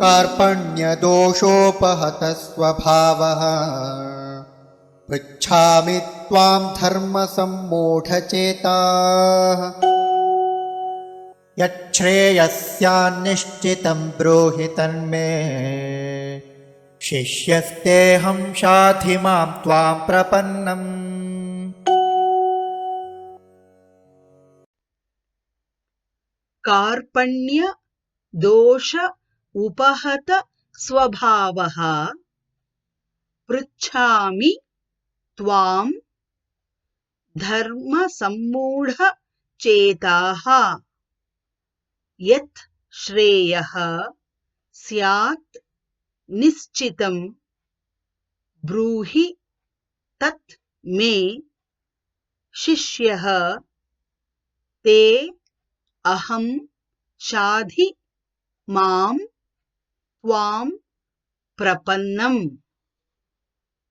कार्पण्यदोषोपहतः स्वभावः पृच्छामि त्वां धर्मसम्मूढचेताः यच्छ्रेयस्यान्निश्चितं ब्रूहि तन्मे शिष्यस्तेऽहं शाधि मां त्वां प्रपन्नम्। कार्पण्य दोष उपहत स्वभावः पृच्छामि त्वां धर्मसम्मूढचेताः यत् श्रेयः स्यात् निश्चितं ब्रूहि तत् मे शिष्यः ते अहं शाधि मां त्वां प्रपन्नम्।